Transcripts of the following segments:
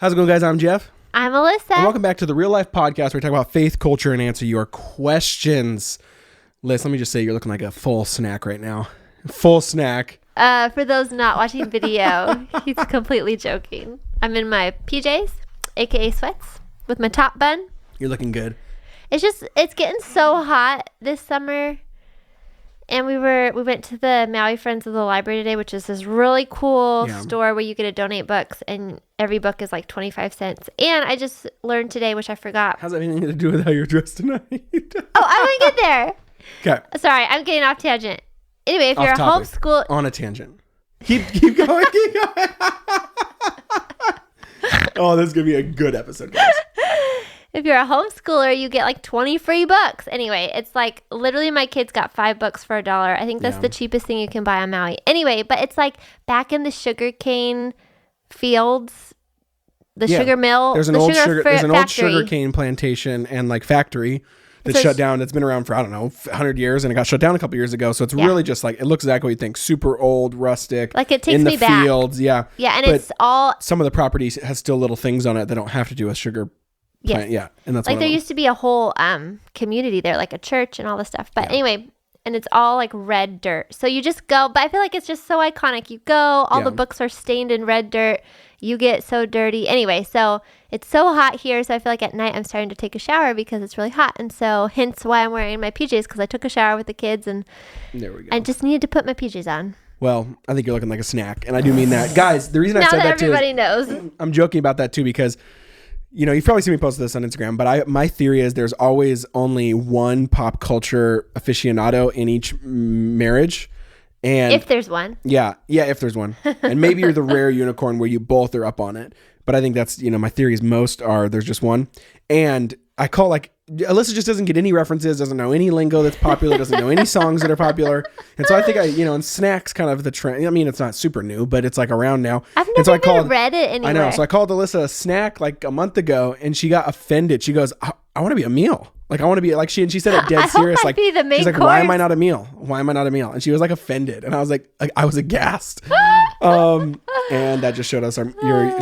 How's it going, guys? I'm Jeff. I'm Alyssa. And welcome back to the Real Life Podcast, where we talk about faith, culture, and answer your questions. Liz, let me just say you're looking like a full snack right now. Full snack. For those not watching video, he's completely joking. I'm in my PJs, aka sweats, with my top bun. You're looking good. It's getting so hot this summer. And we went to the Maui Friends of the Library today, which is this really cool store where you get to donate books, and every book is like 25 cents. And I just learned today, which I forgot. How's that anything to do with how you're dressed tonight? I want to get there. Okay. Sorry, I'm getting off tangent. Anyway, if you're a homeschool... On a tangent. Keep going, keep going. Oh, this is going to be a good episode, guys. If you're a homeschooler, you get like 20 free books. Anyway, it's like literally my kids got 5 books for $1. I think that's the cheapest thing you can buy on Maui. Anyway, but it's like back in the sugarcane fields, sugar mill. There's an old sugarcane plantation and like factory that shut down. That's been around for, 100 years, and it got shut down a couple years ago. So it's really just like, it looks exactly what you think. Super old, rustic. Like it takes in me the fields. Yeah. Yeah, and but it's all... Some of the properties has still little things on it that don't have to do with sugar. Yes. Yeah, and that's like there used to be a whole community there, like a church and all this stuff. But anyway, and it's all like red dirt. So you just go, but I feel like it's just so iconic. You go, all the books are stained in red dirt. You get so dirty. Anyway, so it's so hot here. So I feel like at night I'm starting to take a shower because it's really hot. And so hence why I'm wearing my PJs, because I took a shower with the kids and there we go. I just needed to put my PJs on. Well, I think you're looking like a snack, and I do mean that. Guys, the reason I said that too everybody knows. I'm joking about that too because you've probably seen me post this on Instagram, but my theory is there's always only one pop culture aficionado in each marriage. And if there's one. Yeah, if there's one. And maybe you're the rare unicorn where you both are up on it. But I think that's, my theory is there's just one. And I call Alyssa just doesn't get any references, doesn't know any lingo that's popular, doesn't know any songs that are popular. And so I think and snacks kind of the trend. I mean, it's not super new, but it's like around now. I've never even read it anywhere. I know. So I called Alyssa a snack like a month ago, and she got offended. She goes, I want to be a meal. Like, I want to be like and she said it dead serious. Like, be the main she's like, course. why am I not a meal? Why am I not a meal? And she was like offended. And I was like I was aghast. And that just showed us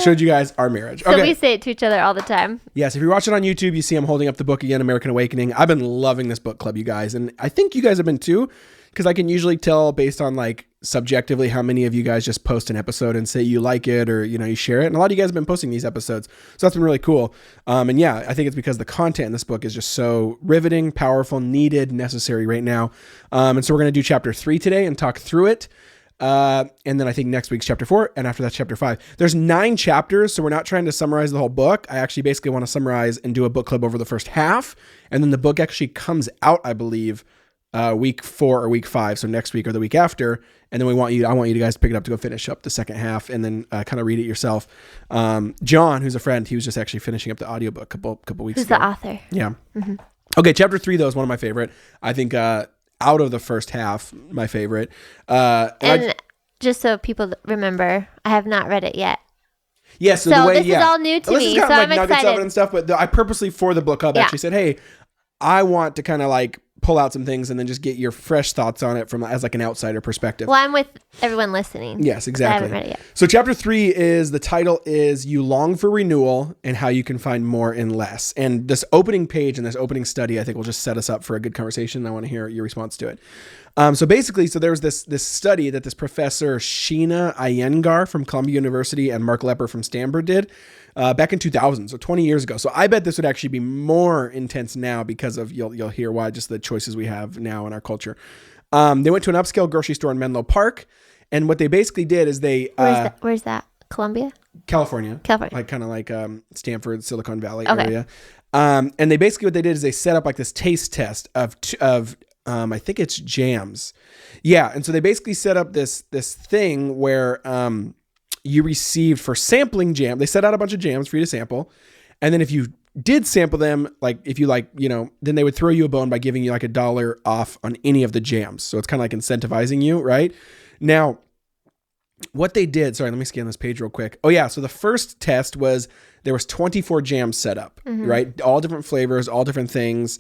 showed you guys our marriage. So we say it to each other all the time. Yes. If you're watching on YouTube, you see I'm holding up the book again, American Awakening. I've been loving this book club, you guys. And I think you guys have been too, because I can usually tell based on like subjectively how many of you guys just post an episode and say you like it or, you share it. And a lot of you guys have been posting these episodes. So that's been really cool. And yeah, I think it's because the content in this book is just so riveting, powerful, needed, necessary right now. And so we're going to do chapter 3 today and talk through it. And then I think next week's chapter 4, and after that chapter 5. There's 9 chapters, so we're not trying to summarize the whole book. I actually basically want to summarize and do a book club over the first half, and then the book actually comes out, I believe, week 4 or week 5, so next week or the week after. And then I want you guys to pick it up to go finish up the second half, and then kind of read it yourself. John, who's a friend, he was just actually finishing up the audiobook a couple weeks ago. Who's the author? Yeah. Mm-hmm. Okay, chapter 3 though is one of my favorite. I think out of the first half, my favorite. And just so people remember, I have not read it yet. Yeah, so the way, this is all new to me, so I'm nuggets excited. Of it and stuff, but I purposely for the book club actually said, hey, I want to kind of like pull out some things and then just get your fresh thoughts on it as like an outsider perspective. Well, I'm with everyone listening. Yes, exactly. I haven't read it yet. So chapter 3 the title is You Long for Renewal and How You Can Find More in Less. And this opening page and this opening study, I think will just set us up for a good conversation. I want to hear your response to it. So there was this study that this professor Sheena Iyengar from Columbia University and Mark Lepper from Stanford did back in 2000, so 20 years ago. So I bet this would actually be more intense now because of, you'll hear why, just the choices we have now in our culture. They went to an upscale grocery store in Menlo Park, and what they basically did is they... Where's that? Columbia? California. Like kind of like Stanford, Silicon Valley area. And they basically, what they did is they set up like this taste test of I think it's jams. Yeah. And so they basically set up this thing where you received for sampling jam. They set out a bunch of jams for you to sample. And then if you did sample them, like if you then they would throw you a bone by giving you like $1 off on any of the jams. So it's kind of like incentivizing you, right? Now, what they did, sorry, let me scan this page real quick. Oh yeah. So the first test was there was 24 jams set up, right? All different flavors, all different things.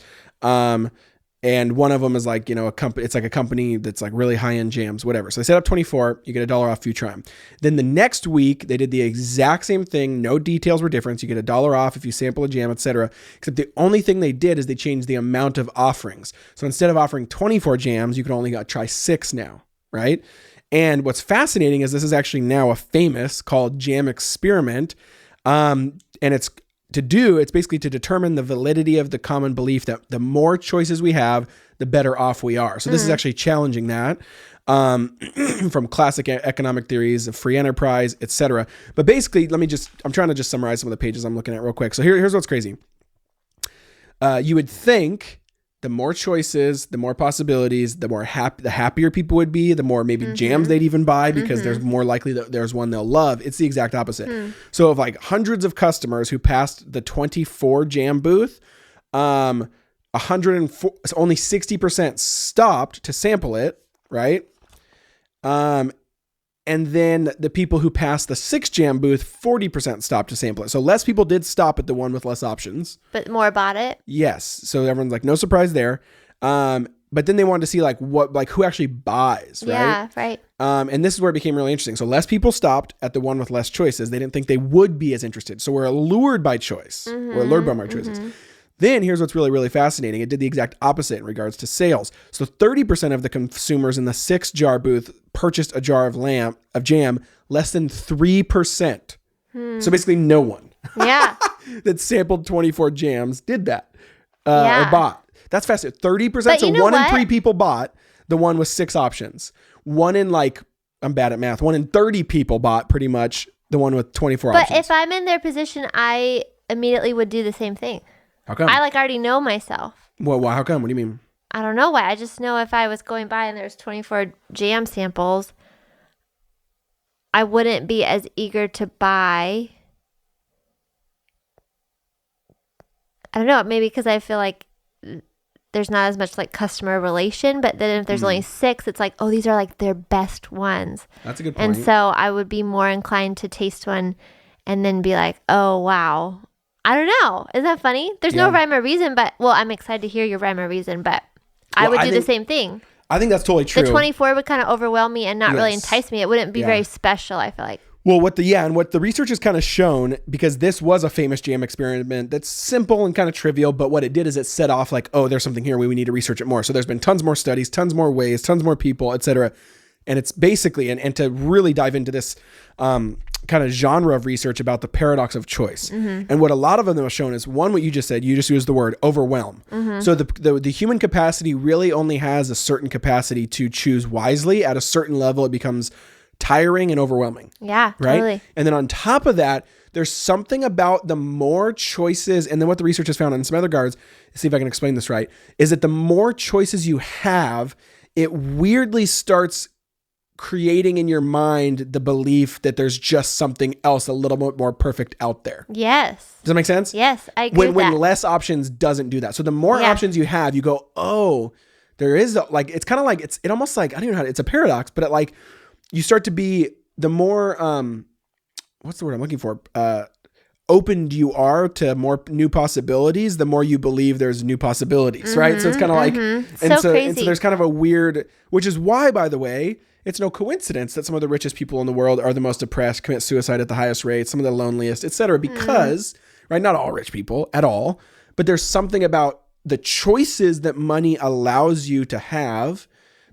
And one of them is like, a company, it's like a company that's like really high end jams, whatever. So they set up 24, you get $1 off if you try them. Then the next week they did the exact same thing. No details were different. You get $1 off if you sample a jam, etc. Except the only thing they did is they changed the amount of offerings. So instead of offering 24 jams, you can only try 6 now, right? And what's fascinating is this is actually now a famous called jam experiment. And it's basically to determine the validity of the common belief that the more choices we have, the better off we are. So this is actually challenging that from classic economic theories of free enterprise, etc. But basically, I'm trying to just summarize some of the pages I'm looking at real quick. So here's what's crazy. You would think the more choices, the more possibilities, the happier people would be, the more maybe jams they'd even buy because there's more likely that there's one they'll love. It's the exact opposite. So of like hundreds of customers who passed the 24 jam booth, 104, only 60% stopped to sample it, right? And then the people who passed the 6 jam booth, 40% stopped to sample it. So less people did stop at the one with less options. But more bought it? Yes. So everyone's like, no surprise there. But then they wanted to see who actually buys, right? Yeah, right. And this is where it became really interesting. So less people stopped at the one with less choices. They didn't think they would be as interested. So we're allured by choice. We're allured by more choices. Then here's what's really, really fascinating. It did the exact opposite in regards to sales. So 30% of the consumers in the 6 jar booth purchased a jar of jam, less than 3%. So basically no one that sampled 24 jams did that or bought. That's fascinating. 30%. So 1 in 3 people bought the one with 6 options. 1 in I'm bad at math. 1 in 30 people bought pretty much the one with 24 options. But if I'm in their position, I immediately would do the same thing. How come? I already know myself. Well, why? How come? What do you mean? I don't know why. I just know if I was going by and there's 24 jam samples, I wouldn't be as eager to buy. I don't know. Maybe because I feel like there's not as much customer relation. But then if there's only 6, it's like, oh, these are their best ones. That's a good point. And so I would be more inclined to taste one and then be like, oh, wow. I don't know. Isn't that funny? There's no rhyme or reason, but I'm excited to hear your rhyme or reason, but I would do the same thing. I think that's totally true. The 24 would kind of overwhelm me and not really entice me. It wouldn't be very special, I feel like. Well, what the research has kind of shown, because this was a famous jam experiment that's simple and kind of trivial, but what it did is it set off there's something here. We need to research it more. So there's been tons more studies, tons more ways, tons more people, et cetera. And it's basically, and to really dive into this kind of genre of research about the paradox of choice. And what a lot of them have shown is, one, what you just said, you just used the word overwhelm. So the human capacity really only has a certain capacity to choose wisely. At a certain level, it becomes tiring and overwhelming. Yeah, right? Totally. And then on top of that, there's something about the more choices, and then what the research has found in some other regards, see if I can explain this right, is that the more choices you have, it weirdly starts creating in your mind the belief that there's just something else a little bit more perfect out there. Yes. Does that make sense? Yes, I agree with when that. less options doesn't do that. So the more options you have, you go, oh, there is it's kind of it almost I don't even know how it's a paradox, but you start to be the more, what's the word I'm looking for? Opened you are to more new possibilities, the more you believe there's new possibilities, right? So it's kind of and so there's kind of a weird, which is why, by the way, it's no coincidence that some of the richest people in the world are the most depressed, commit suicide at the highest rate, some of the loneliest, et cetera, because, right, not all rich people at all, but there's something about the choices that money allows you to have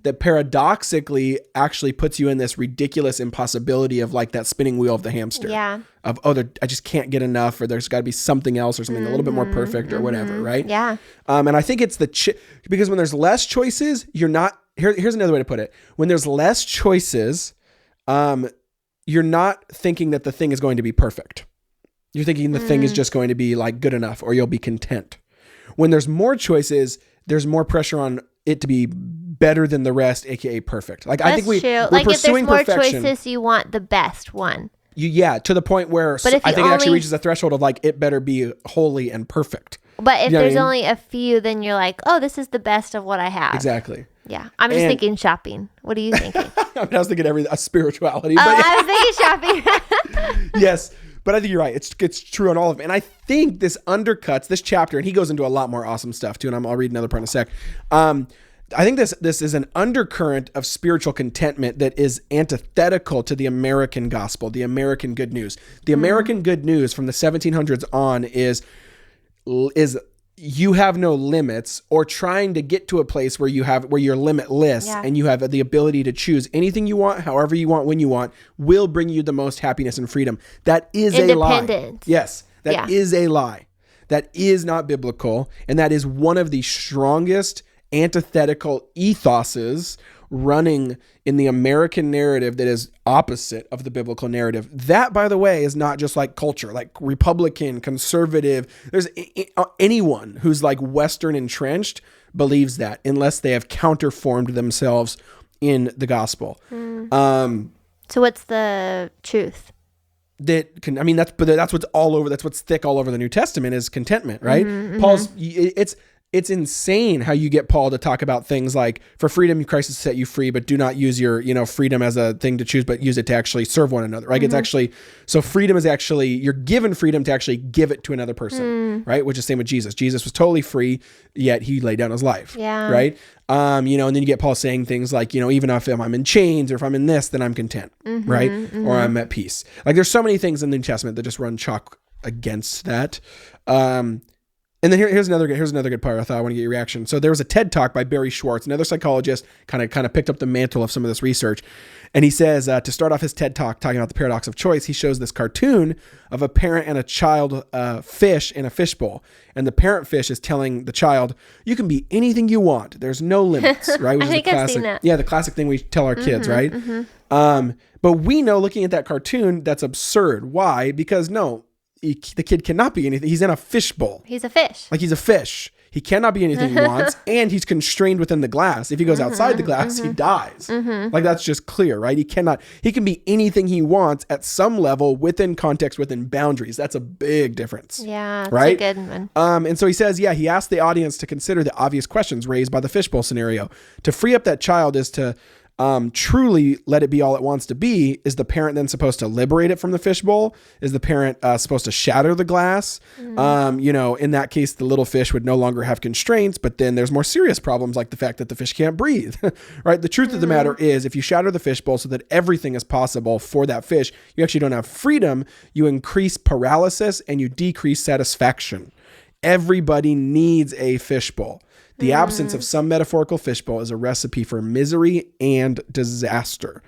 that paradoxically actually puts you in this ridiculous impossibility of that spinning wheel of the hamster. Yeah. Of, I just can't get enough, or there's got to be something else or something a little bit more perfect or whatever, right? Yeah. And I think it's because when there's less choices, you're not, here's another way to put it. When there's less choices, you're not thinking that the thing is going to be perfect. You're thinking the thing is just going to be good enough, or you'll be content. When there's more choices, there's more pressure on it to be better than the rest, aka perfect. I think we're pursuing if there's more perfection. Choices, you want the best one. To the point where I think it actually reaches a threshold of it better be holy and perfect. But if there's only a few, then you're like, oh, this is the best of what I have. Exactly. Yeah. I'm just thinking shopping. What are you thinking? I was thinking spirituality. But I was thinking shopping. Yes. But I think you're right. It's true on all of them. And I think this undercuts this chapter, and he goes into a lot more awesome stuff too. And I'll read another part in a sec. I think this is an undercurrent of spiritual contentment that is antithetical to the American gospel, the American good news. The American good news from the 1700s on is you have no limits, or trying to get to a place where you're limitless and you have the ability to choose anything you want, however you want, when you want, will bring you the most happiness and freedom. That is a lie. Yes, that is a lie. That is not biblical, and that is one of the strongest antithetical ethoses running in the American narrative that is opposite of the biblical narrative. That, by the way, is not just like culture, like Republican, conservative. There's anyone who's like Western entrenched believes that, unless they have counterformed themselves in the gospel. So what's the truth? That's what's all over. That's what's thick all over the New Testament is contentment, right? It's insane how you get Paul to talk about things like, for freedom, Christ has set you free, but do not use your, freedom as a thing to choose, but use it to actually serve one another, right? It's actually, so freedom is actually, you're given freedom to actually give it to another person, right? Which is the same with Jesus. Jesus was totally free, yet he laid down his life, right? And then you get Paul saying things like, even if I'm in chains or if I'm in this, then I'm content, right? Or I'm at peace. Like there's so many things in the New Testament that just run chalk against that. And then here's another good part. I thought I want to get your reaction. So there was a TED Talk by Barry Schwartz, another psychologist, kind of picked up the mantle of some of this research. And he says, to start off his TED Talk talking about the paradox of choice, he shows this cartoon of a parent and a child fish in a fishbowl. And the parent fish is telling the child, you can be anything you want. There's no limits, right? Which I think I've seen that. Yeah, the classic thing we tell our kids, right? But we know, looking at that cartoon, that's absurd. Why? Because the kid cannot be anything. He's in a fishbowl. He's a fish. Like he's a fish. He cannot be anything he wants, and he's constrained within the glass. If he goes outside the glass, he dies. Like that's just clear, right? He can be anything he wants at some level, within context, within boundaries. That's a big difference. Yeah, that's right? a good one. And so he says, he asked the audience to consider the obvious questions raised by the fishbowl scenario. To free up that child is to truly let it be all it wants to be. Is the parent then supposed to liberate it from the fishbowl? Is the parent supposed to shatter the glass? In that case, the little fish would no longer have constraints, but then there's more serious problems like the fact that the fish can't breathe, right? The truth of the matter is, if you shatter the fishbowl so that everything is possible for that fish, you actually don't have freedom. You increase paralysis and you decrease satisfaction. Everybody needs a fishbowl. The absence of some metaphorical fishbowl is a recipe for misery and disaster.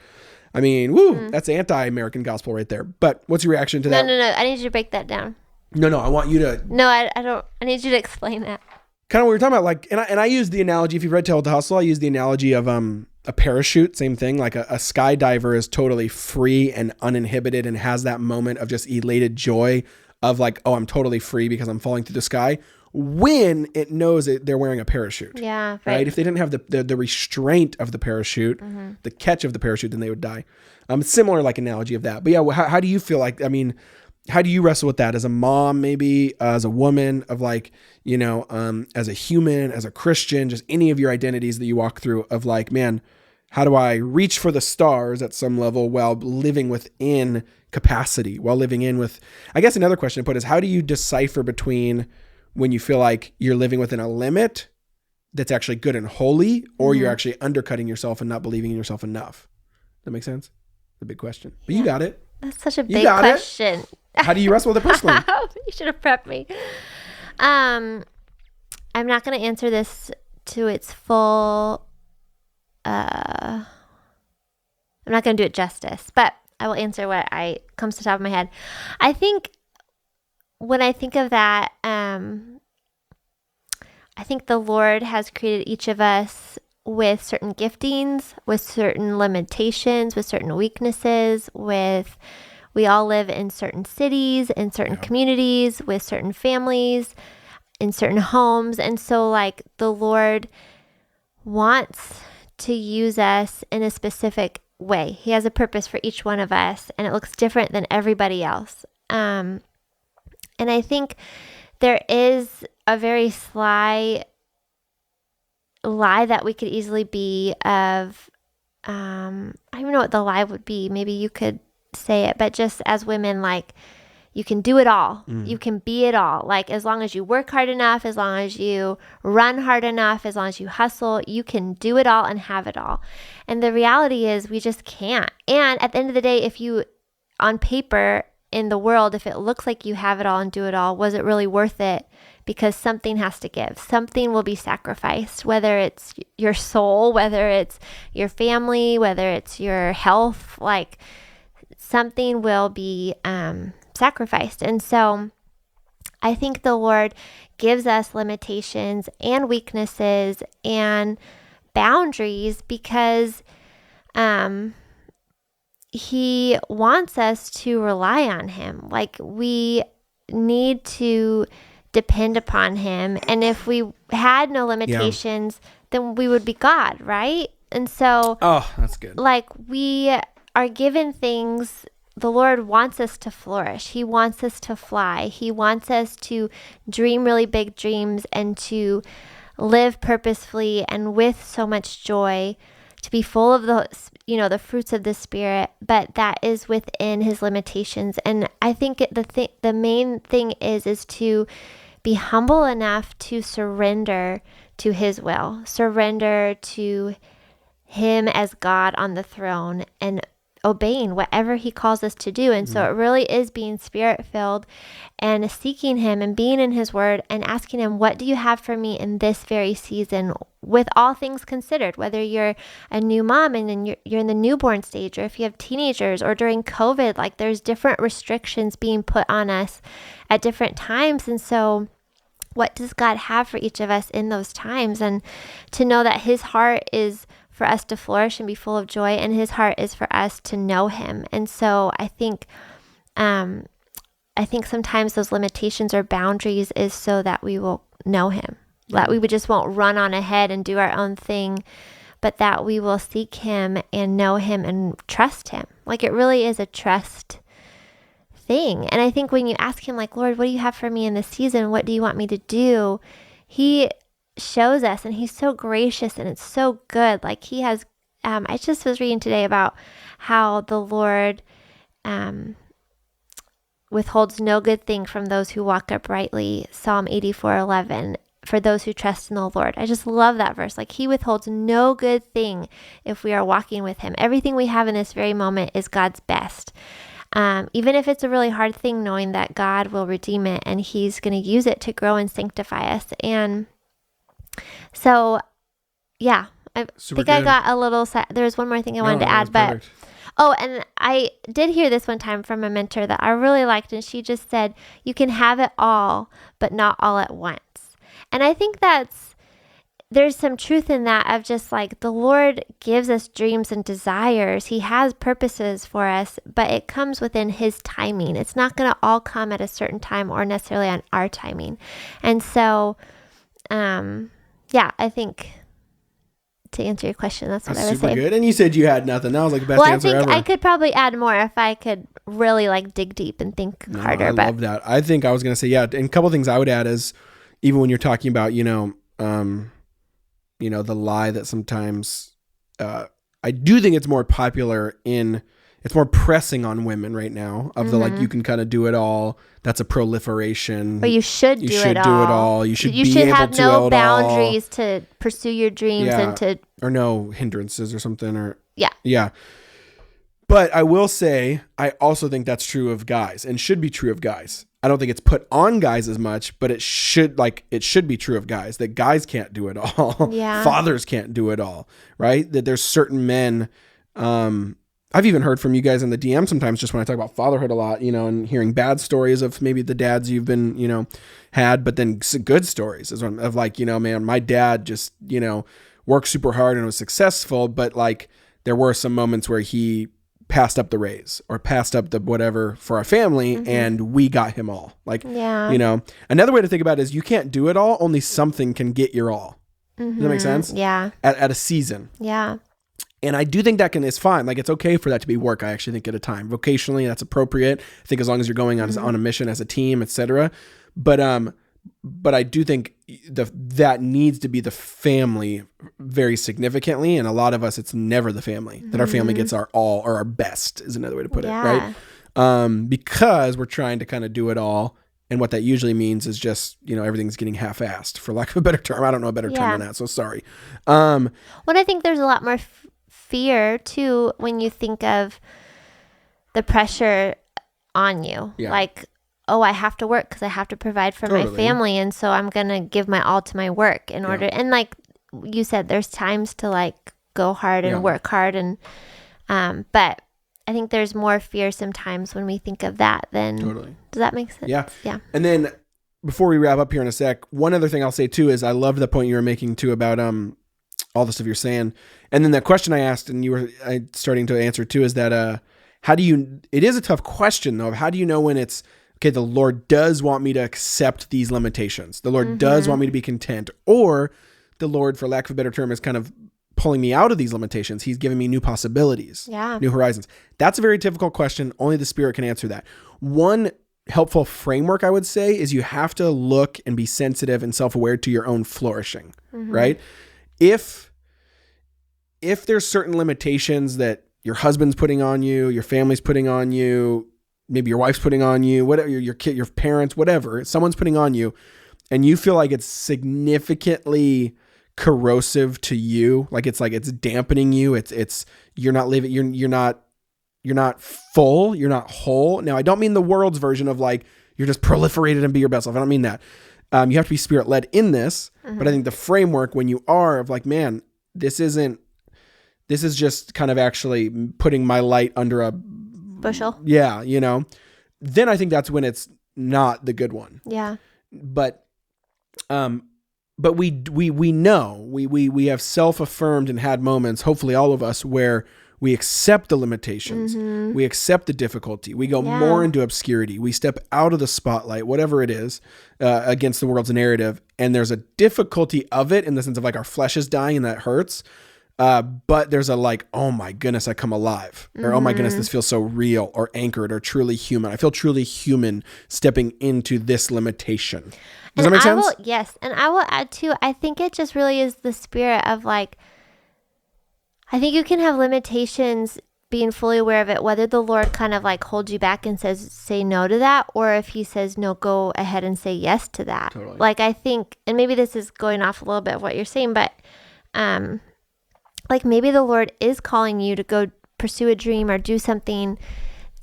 I mean, that's anti-American gospel right there. But what's your reaction to that? No. I need you to break that down. No, I want you to. No, I don't. I need you to explain that. Kind of what we were talking about, like, and I use the analogy. If you've read Tale to Hustle, I use the analogy of a parachute. Same thing. Like a skydiver is totally free and uninhibited and has that moment of just elated joy of like, oh, I'm totally free because I'm falling through the sky. When it knows that they're wearing a parachute. Yeah. Right. If they didn't have the restraint of the parachute, the catch of the parachute, then they would die. Similar like analogy of that. But yeah, how do you feel like, how do you wrestle with that as a mom, maybe as a woman, of like, as a human, as a Christian, just any of your identities that you walk through of like, man, how do I reach for the stars at some level while living within capacity, while living in with, I guess another question to put is, how do you decipher between when you feel like you're living within a limit that's actually good and holy, or you're actually undercutting yourself and not believing in yourself enough? That makes sense? The big question. But you got it. That's such a big question. How do you wrestle with it personally? You should have prepped me. I'm not going to answer this to its full. I'm not going to do it justice, but I will answer what comes to the top of my head. I think when I think of that, I think the Lord has created each of us with certain giftings, with certain limitations, with certain weaknesses, we all live in certain cities, in certain communities, with certain families, in certain homes. And so like the Lord wants to use us in a specific way. He has a purpose for each one of us, and it looks different than everybody else. And I think there is a very sly lie that we could easily be of, I don't even know what the lie would be. Maybe you could say it, but just as women, like, you can do it all. You can be it all. Like as long as you work hard enough, as long as you run hard enough, as long as you hustle, you can do it all and have it all. And the reality is we just can't. And at the end of the day, if you, on paper, in the world, if it looks like you have it all and do it all, was it really worth it? Because something has to give. Something will be sacrificed, whether it's your soul, whether it's your family, whether it's your health, like something will be sacrificed. And so I think the Lord gives us limitations and weaknesses and boundaries because He wants us to rely on Him. Like we need to depend upon Him. And if we had no limitations, then we would be God, right? And so, oh, that's good. Like we are given things. The Lord wants us to flourish. He wants us to fly. He wants us to dream really big dreams and to live purposefully and with so much joy, to be full of the fruits of the Spirit, but that is within His limitations. And I think the main thing is to be humble enough to surrender to His will, surrender to Him as God on the throne, and obeying whatever He calls us to do. And so it really is being Spirit-filled and seeking Him and being in His Word and asking Him, what do you have for me in this very season, with all things considered, whether you're a new mom and you're in the newborn stage, or if you have teenagers, or during COVID, like there's different restrictions being put on us at different times. And so what does God have for each of us in those times? And to know that His heart is for us to flourish and be full of joy, and His heart is for us to know Him. And so I think sometimes those limitations or boundaries is so that we will know Him, that we just won't run on ahead and do our own thing, but that we will seek Him and know Him and trust Him. Like it really is a trust thing. And I think when you ask Him, like, Lord, what do you have for me in this season? What do you want me to do? He shows us, and He's so gracious, and it's so good. Like He has, I just was reading today about how the Lord withholds no good thing from those who walk uprightly. Psalm 84:11, for those who trust in the Lord. I just love that verse. Like He withholds no good thing if we are walking with Him. Everything we have in this very moment is God's best. Even if it's a really hard thing, knowing that God will redeem it and He's going to use it to grow and sanctify us. And so, yeah, I got a little, there's one more thing I wanted to add, but, and I did hear this one time from a mentor that I really liked, and she just said, you can have it all, but not all at once. And I think there's some truth in that, of just like the Lord gives us dreams and desires. He has purposes for us, but it comes within His timing. It's not going to all come at a certain time or necessarily on our timing. And so, I think to answer your question, that's what I would say. Super good. And you said you had nothing. That was like the best answer ever. I think I could probably add more if I could really like dig deep and think harder. I love that. I think I was going to say, and a couple of things I would add is, even when you're talking about, the lie that sometimes, I do think it's more popular it's more pressing on women right now of the, like, you can kind of do it all. That's a proliferation. But you should do it all. You should have no boundaries to pursue your dreams or no hindrances or something, or yeah. But I will say, I also think that's true of guys and should be true of guys. I don't think it's put on guys as much, but it should be true of guys, that guys can't do it all. Yeah. Fathers can't do it all, right? That there's certain men, I've even heard from you guys in the DM sometimes, just when I talk about fatherhood a lot, and hearing bad stories of maybe the dads you've been, had, but then good stories of like, man, my dad just, worked super hard and was successful, but like there were some moments where he passed up the raise or passed up the whatever for our family, and we got him all. Like, another way to think about it is you can't do it all. Only something can get your all. Does that make sense? Yeah. At a season. Yeah. And I do think that is fine. Like, it's okay for that to be work. I actually think at a time, vocationally, that's appropriate. I think as long as you're going on a mission as a team, etc. But I do think that needs to be the family very significantly. And a lot of us, it's never the family, that our family gets our all, or our best is another way to put it. Right. because we're trying to kind of do it all. And what that usually means is just, everything's getting half-assed, for lack of a better term. I don't know a better term than that, so sorry. Well, I think there's a lot more fear, too, when you think of the pressure on you. Yeah. Like, oh, I have to work because I have to provide for my family. And so I'm going to give my all to my work in order. And like you said, there's times to like go hard and work hard. And but I think there's more fear sometimes when we think of that than, does that make sense? Yeah. Yeah. And then before we wrap up here in a sec, one other thing I'll say too is I loved the point you were making too about all the stuff you're saying. And then that question I asked and you were starting to answer too is that it is a tough question though, of how do you know when it's, okay, the Lord does want me to accept these limitations. The Lord does want me to be content, or the Lord, for lack of a better term, is kind of pulling me out of these limitations. He's giving me new possibilities, new horizons. That's a very difficult question. Only the Spirit can answer that. One helpful framework, I would say, is you have to look and be sensitive and self-aware to your own flourishing, right? If there's certain limitations that your husband's putting on you, your family's putting on you, maybe your wife's putting on you, whatever, your kid, your parents, whatever, someone's putting on you, and you feel like it's significantly corrosive to you, like it's dampening you, it's you're not living, you're not full, you're not whole. Now, I don't mean the world's version of like you're just proliferated and be your best self. I don't mean that. You have to be Spirit led in this, but I think the framework when you are of like, man, this is just kind of actually putting my light under a bushel. Yeah, then I think that's when it's not the good one. Yeah. But we know we have self-affirmed and had moments, hopefully all of us, where we accept the limitations, we accept the difficulty, we go more into obscurity, we step out of the spotlight, whatever it is, against the world's narrative, and there's a difficulty of it in the sense of like our flesh is dying and that hurts. But there's a like, oh my goodness, I come alive, or oh my goodness, this feels so real or anchored or truly human. I feel truly human stepping into this limitation. Does that make sense? Yes. And I will add too, I think it just really is the spirit of like, I think you can have limitations being fully aware of it, whether the Lord kind of like holds you back and says, say no to that, or if he says, no, go ahead and say yes to that. Totally. Like I think, and maybe this is going off a little bit of what you're saying, but, like maybe the Lord is calling you to go pursue a dream or do something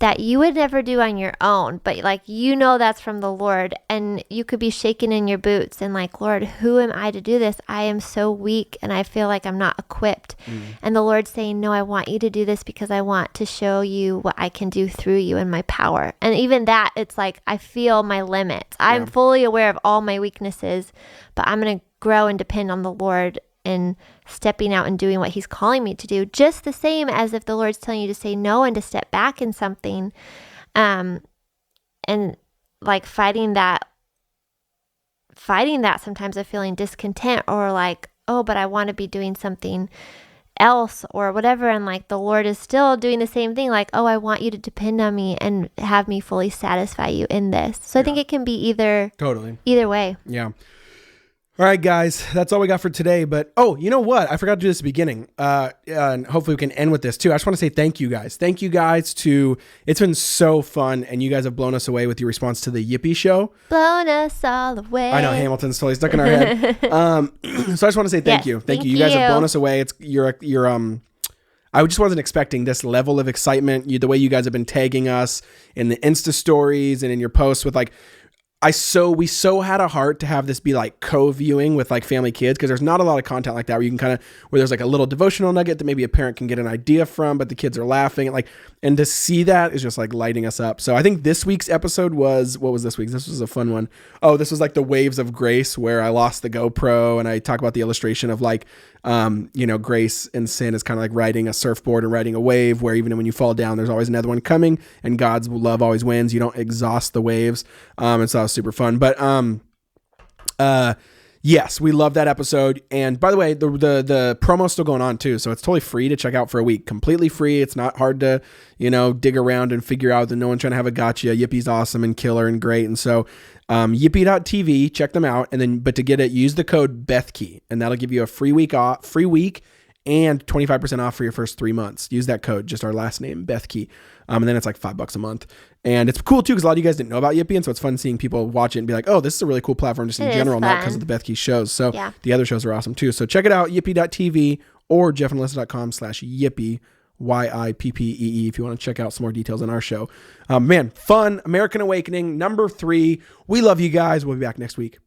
that you would never do on your own, but like, that's from the Lord, and you could be shaking in your boots and like, Lord, who am I to do this? I am so weak and I feel like I'm not equipped. And the Lord's saying, no, I want you to do this because I want to show you what I can do through you and my power. And even that, it's like, I feel my limits. I'm fully aware of all my weaknesses, but I'm going to grow and depend on the Lord and stepping out and doing what he's calling me to do, just the same as if the Lord's telling you to say no and to step back in something, and like fighting that sometimes of feeling discontent or like, oh, but I want to be doing something else or whatever, and like the Lord is still doing the same thing, like, oh, I want you to depend on me and have me fully satisfy you in this. So I think it can be either way. Yeah. All right, guys, that's all we got for today. But, oh, you know what? I forgot to do this at the beginning. And hopefully we can end with this too. I just want to say thank you guys. Thank you guys it's been so fun. And you guys have blown us away with your response to the Yippee show. Blown us all away. I know, Hamilton's totally stuck in our head. So I just want to say thank you. Thank you. You guys have blown us away. I just wasn't expecting this level of excitement. The way you guys have been tagging us in the Insta stories and in your posts with like, we so had a heart to have this be like co-viewing with like family kids, because there's not a lot of content like that where you can where there's like a little devotional nugget that maybe a parent can get an idea from, but the kids are laughing and to see that is just like lighting us up. So I think this week's episode what was this week's? This was a fun one. Oh, this was like the waves of grace, where I lost the GoPro and I talk about the illustration of like, grace and sin is kind of like riding a surfboard and riding a wave, where even when you fall down, there's always another one coming, and God's love always wins. You don't exhaust the waves. And so that was super fun. But yes, we love that episode. And by the way, the promo's still going on too, so it's totally free to check out for a week. Completely free. It's not hard to dig around and figure out that no one's trying to have a gotcha. Yippie's awesome and killer and great. And so yippee.tv, check them out. And then, but to get it, use the code BethKey, and that'll give you a free week and 25% off for your first 3 months. Use that code, just our last name, Beth Key. And then it's like $5 a month. And it's cool too, because a lot of you guys didn't know about Yippee. And so it's fun seeing people watch it and be like, oh, this is a really cool platform just in general, not because of the Beth Key shows. So the other shows are awesome too. So check it out, yippee.tv or jeffandalissa.com/yippee, YIPPEE, if you want to check out some more details on our show. Man, fun, American Awakening, number 3. We love you guys. We'll be back next week.